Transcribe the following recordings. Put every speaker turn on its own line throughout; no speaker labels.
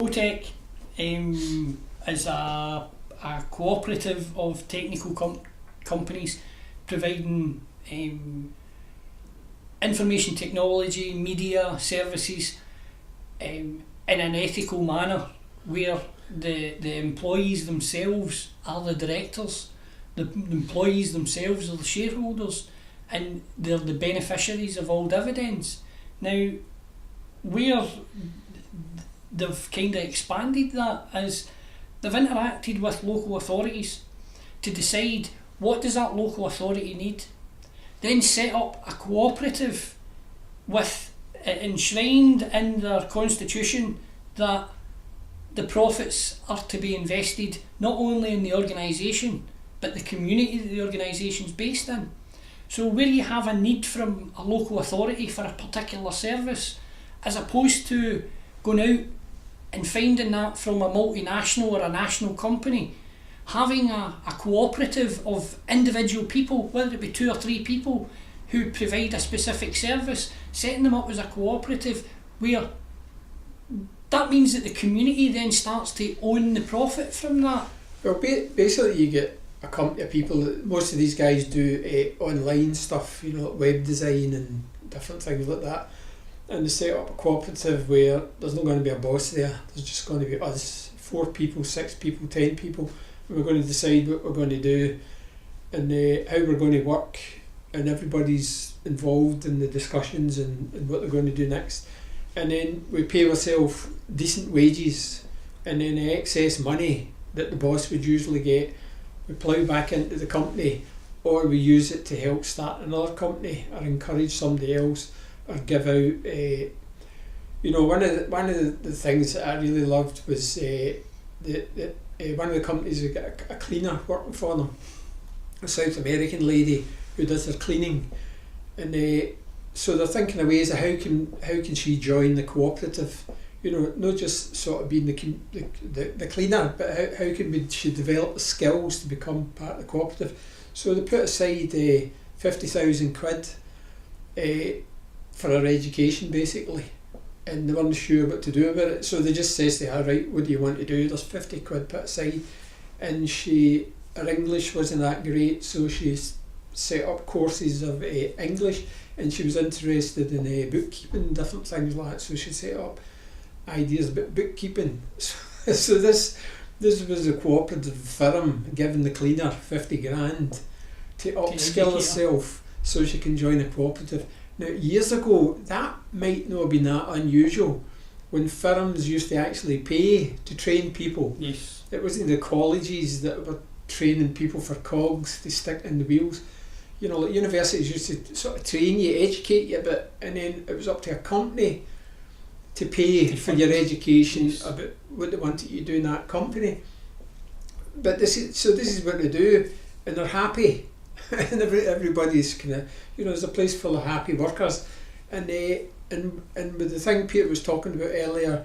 Gotech is a cooperative of technical companies providing information technology, media services in an ethical manner, where the employees themselves are the directors, the employees themselves are the shareholders, and they're the beneficiaries of all dividends. Now, where they've kind of expanded that is they've interacted with local authorities to decide what does that local authority need, then set up a cooperative with enshrined in their constitution that the profits are to be invested not only in the organisation but the community that the organisation is based in. So where you have a need from a local authority for a particular service, as opposed to going out and finding that from a multinational or a national company, having a cooperative of individual people, whether it be 2 or 3 people who provide a specific service, setting them up as a cooperative, where that means that the community then starts to own the profit from that.
Well, basically you get a company of people. Most of these guys do online stuff, like web design and different things like that, and they set up a cooperative where there's not going to be a boss there. There's just going to be us, 4 people, 6 people, 10 people, and we're going to decide what we're going to do and how we're going to work, and everybody's involved in the discussions and what they're going to do next. And then we pay ourselves decent wages, and then the excess money that the boss would usually get, we plough back into the company, or we use it to help start another company or encourage somebody else, or give out. One of the things that I really loved was one of the companies had got a cleaner working for them, a South American lady who does their cleaning, and so they're thinking of ways of how can she join the cooperative. Not just sort of being the cleaner, but how can she develop the skills to become part of the cooperative. So they put aside 50,000 quid for her education, basically, and they weren't sure what to do about it. So they just says to her, right, what do you want to do? There's 50 quid put aside, and her English wasn't that great, so she set up courses of English, and she was interested in bookkeeping and different things like that, so she set up ideas about bookkeeping. So this was a cooperative firm giving the cleaner 50 grand to upskill herself so she can join a cooperative. Now, years ago, that might not have been that unusual, when firms used to actually pay to train people.
Yes.
It wasn't the colleges that were training people for cogs to stick in the wheels. Like universities used to sort of train you, educate you a bit, and then it was up to a company to pay for your education about what they wanted you to do in that company. But this is what they do, and they're happy, and everybody's kind of, there's a place full of happy workers, and with the thing Peter was talking about earlier,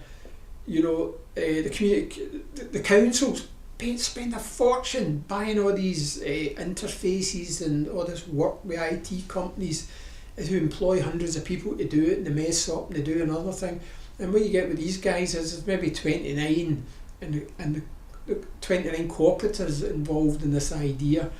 the community, the councils spend a fortune buying all these interfaces and all this work with IT companies who employ hundreds of people to do it, and they mess up and they do another thing. And what you get with these guys is there's maybe 29 and the 29 cooperatives involved in this idea.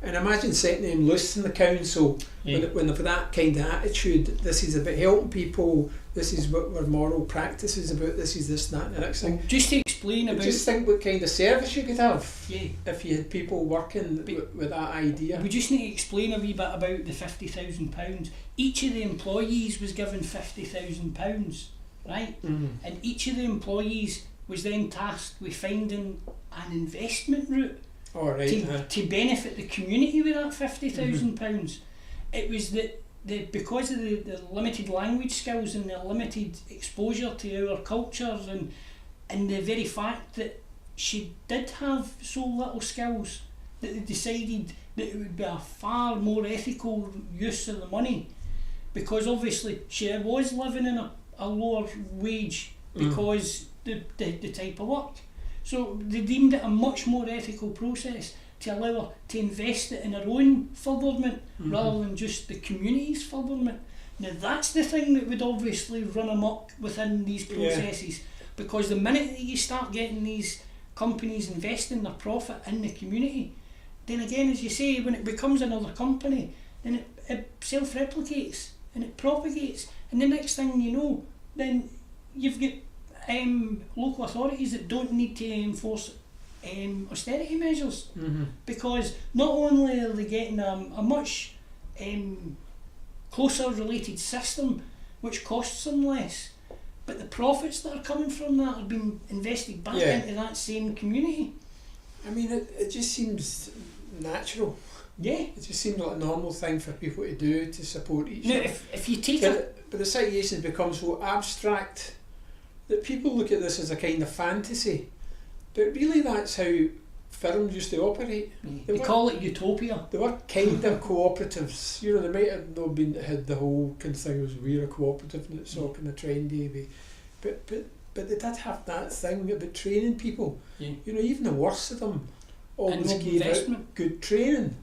And imagine setting them loose in the council when they've that kind of attitude. This is about helping people, this is what our moral practice is about, this is this, that and the next thing.
Just to explain about...
Just think what kind of service you could have if you had people working with that idea.
We just need to explain a wee bit about the £50,000. Each of the employees was given £50,000, right? Mm-hmm. And each of the employees was then tasked with finding an investment route to benefit the community with that £50,000. Mm-hmm. It was that because of the limited language skills and the limited exposure to our cultures and the very fact that she did have so little skills, that they decided that it would be a far more ethical use of the money, because obviously she was living in a lower wage because the type of work. So they deemed it a much more ethical process to allow her to invest it in her own furtherment rather than just the community's furtherment. Now that's the thing that would obviously run amok within these processes, because the minute that you start getting these companies investing their profit in the community, then again, as you say, when it becomes another company, then it self-replicates and it propagates, and the next thing you know, then you've got local authorities that don't need to enforce austerity measures, because not only are they getting a much closer related system which costs them less, but the profits that are coming from that are being invested back into that same community.
I mean, it just seems natural.
Yeah.
It just seems like a normal thing for people to do, to support each other.
If you take
but the situation becomes so abstract that people look at this as a kind of fantasy. But really that's how firms used to operate.
They call it utopia.
They were kind of cooperatives. You know, they might have not had the whole kind of thing as we're a cooperative and it's all kind of trendy. But they did have that thing about training people.
Yeah.
You know, even the worst of them always gave out good training.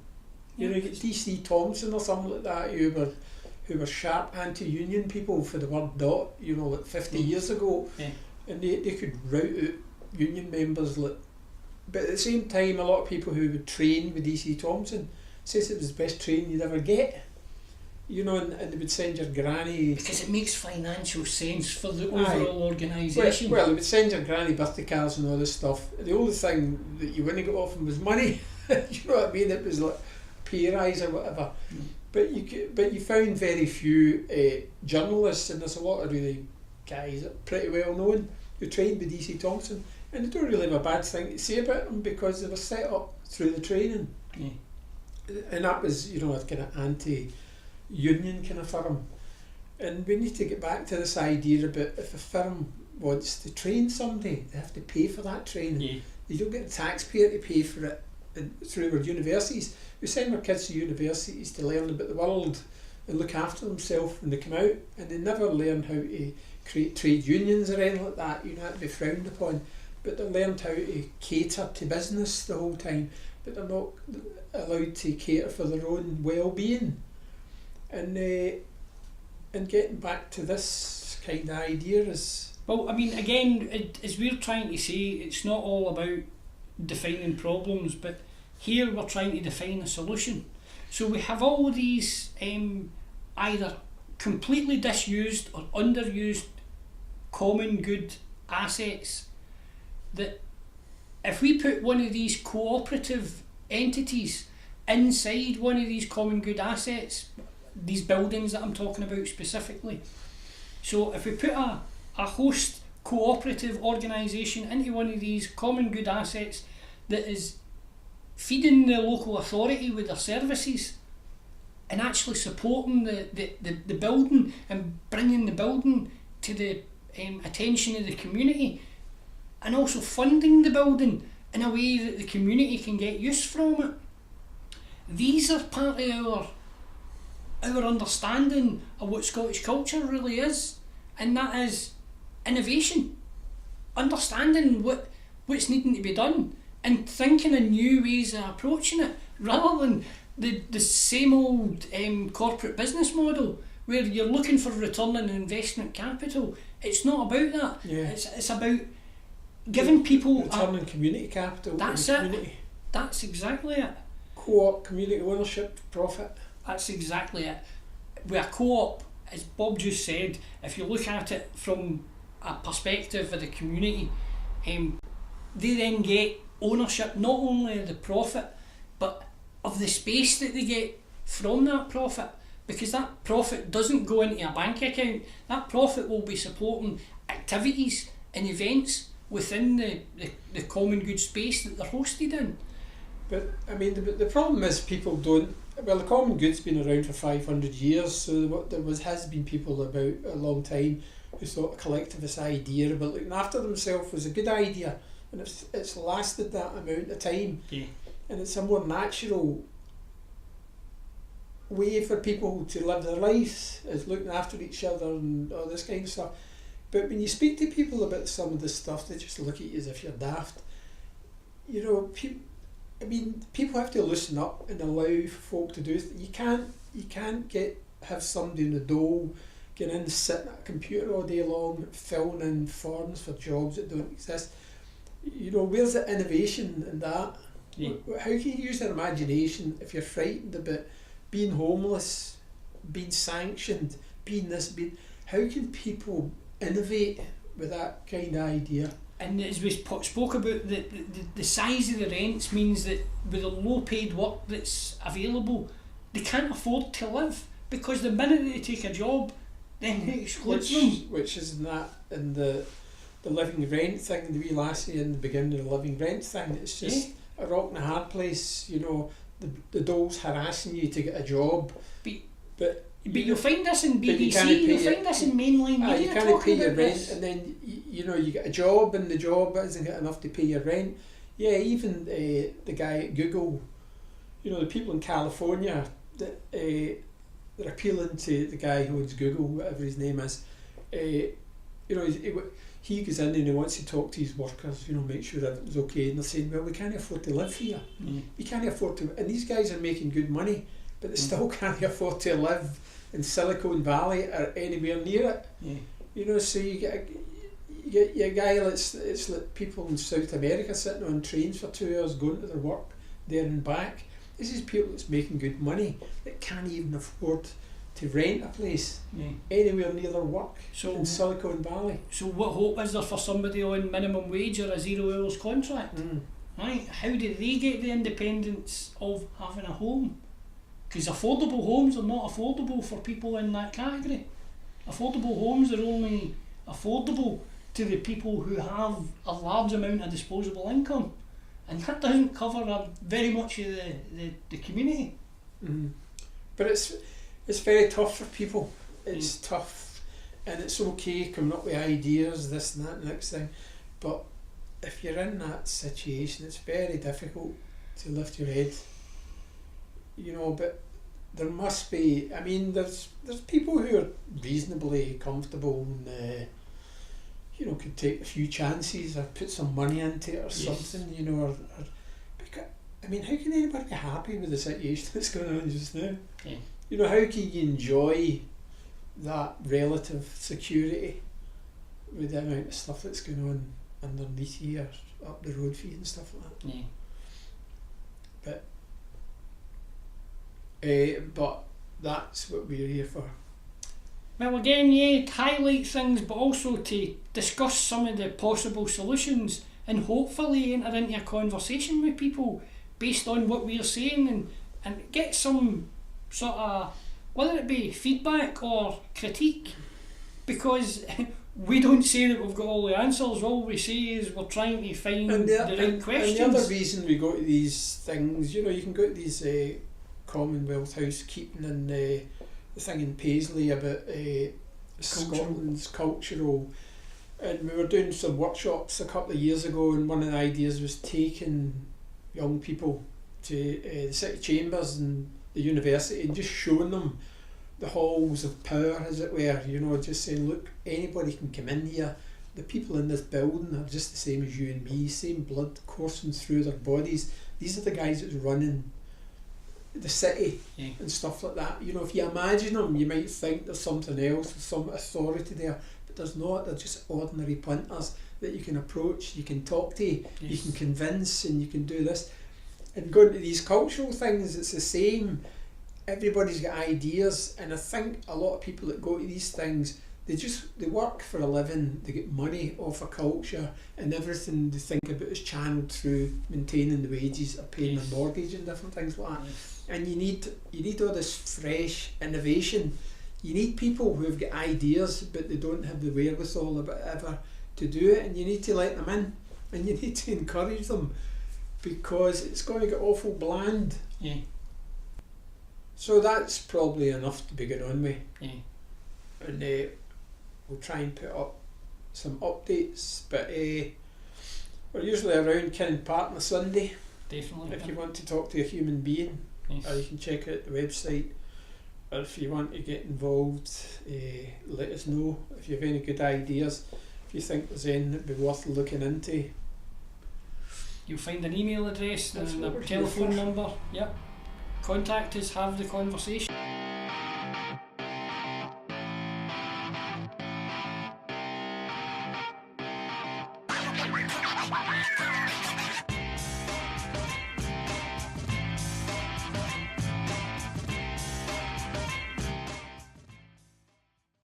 You know, you get DC Thompson or something like that who were sharp anti-union people for the word dot, you know, like 50 years ago.
Yeah.
And they could rout out union members. But at the same time, a lot of people who would train with DC Thompson says it was the best training you'd ever get. You know, and they would send your granny... Because
it makes financial sense for the overall organisation.
Well, they would send your granny birthday cards and all this stuff. The only thing that you wouldn't get off them was money. You know what I mean? It was like pay rise or whatever. But you found very few journalists, and there's a lot of really guys that are pretty well known who trained with DC Thompson, and they don't really have a bad thing to say about them because they were set up through the training.
Yeah.
And that was, you know, a kind of anti-union kind of firm. And we need to get back to this idea about if a firm wants to train somebody, they have to pay for that training.
Yeah.
You don't get the taxpayer to pay for it through our universities. We send our kids to universities to learn about the world and look after themselves when they come out, and they never learn how to create trade unions or anything like that. You know, that'd be frowned upon. But they learned how to cater to business the whole time, but they're not allowed to cater for their own well-being. And getting back to this kind of idea is...
Well, I mean, again, as we're trying to say, it's not all about defining problems, but here we're trying to define a solution. So we have all these either completely disused or underused common good assets that if we put one of these cooperative entities inside one of these common good assets, these buildings that I'm talking about specifically, so if we put a host cooperative organisation into one of these common good assets that is feeding the local authority with their services and actually supporting the building and bringing the building to the attention of the community, and also funding the building in a way that the community can get use from it. These are part of our understanding of what Scottish culture really is, and that is innovation, understanding what's needing to be done and thinking of new ways of approaching it, rather than the same old corporate business model where you're looking for return on investment capital. It's not about that.
Yeah.
It's about giving people
return on community capital.
That's
in the
it.
community.
That's exactly it.
Co-op, community ownership, profit.
That's exactly it. With a co-op, as Bob just said, if you look at it from a perspective of the community, they then get ownership not only of the profit but of the space that they get from that profit, because that profit doesn't go into a bank account. That profit will be supporting activities and events within the common good space that they're hosted in.
But I mean, the problem is people don't... Well, the common good's been around for 500 years, so has been people about a long time who thought a collectivist idea about looking after themselves was a good idea, and it's lasted that amount of time.
Yeah.
And it's a more natural way for people to live their lives, is looking after each other and all this kind of stuff. But when you speak to people about some of this stuff, they just look at you as if you're daft. You know, people have to loosen up and allow folk to do it. You can't have somebody in the dole getting in, sitting at a computer all day long, filling in forms for jobs that don't exist. You know, where's the innovation in that?
Yeah.
How can you use their imagination if you're frightened about being homeless, being sanctioned, being this, being... How can people innovate with that kind of idea?
And as we spoke about, the size of the rents means that with the low paid work that's available, they can't afford to live, because the minute they take a job, then it excludes them.
Which is that in the living rent thing, the wee lassie in the beginning of the living rent thing, it's just a rock and a hard place, you know, the dole's harassing you to get a job. But
you'll find this in BBC, you'll find this in mainline media.
You can't pay your rent,
this.
and then you know you get a job, and the job isn't got enough to pay your rent. Yeah, even the guy at Google, you know, the people in California that they're appealing to the guy who owns Google, whatever his name is. You know, he goes in and he wants to talk to his workers, you know, make sure everything's okay, and they're saying, well, we can't afford to live here. We can't afford to, and these guys are making good money, but they still can't afford to live in Silicon Valley or anywhere near it. You know, so you get a guy it's like people in South America sitting on trains for 2 hours going to their work there and back. This is people that's making good money that can't even afford to rent a place anywhere near their work in Silicon Valley. So
what hope is there for somebody on minimum wage or a 0 hours contract? Right? How do they get the independence of having a home? Because affordable homes are not affordable for people in that category. Affordable homes are only affordable to the people who have a large amount of disposable income, and that doesn't cover very much of the community.
But it's very tough for people. It's tough, and it's okay coming up with ideas, this and that and the next thing, but if you're in that situation, it's very difficult to lift your head. You know, but there must be. I mean, there's people who are reasonably comfortable and you know, could take a few chances or put some money into it or something. You know, or because, I mean, how can anybody be happy with the situation that's going on just now? You know, how can you enjoy that relative security with the amount of stuff that's going on underneath you or up the road for you and stuff like that? But that's what we're here for.
Well, again, to highlight things, but also to discuss some of the possible solutions, and hopefully enter into a conversation with people based on what we're saying, and get some sort of, whether it be feedback or critique, because we don't say that we've got all the answers. All we say is we're trying to find the right questions.
And the other reason we go to these things, you know, you can go to these Commonwealth housekeeping and the thing in Paisley about Scotland's cultural, and we were doing some workshops a couple of years ago, and one of the ideas was taking young people to the city chambers and the university and just showing them the halls of power, as it were, you know, just saying, look, anybody can come in here, the people in this building are just the same as you and me, same blood coursing through their bodies, these are the guys that's running the city and stuff like that. You know, if you imagine them, you might think there's something else, there's some authority there, but there's not. They're just ordinary punters that you can approach, you can talk to, you can convince, and you can do this. And going to these cultural things, it's the same. Everybody's got ideas, and I think a lot of people that go to these things, they work for a living, they get money off a culture, and everything they think about is channeled through maintaining the wages or paying their mortgage and different things like that. And you need all this fresh innovation. You need people who have got ideas but they don't have the wherewithal or whatever to do it, and you need to let them in, and you need to encourage them, because it's going to get awful bland. So that's probably enough to begin on with. And we'll try and put up some updates, but we're usually around Kinnan Park on a Sunday.
Definitely.
If you want to talk to a human being, or you can check out the website, or if you want to get involved, let us know if you have any good ideas, if you think there's anything that'd be worth looking into.
You'll find an email address and a telephone number. Contact us, have the conversation.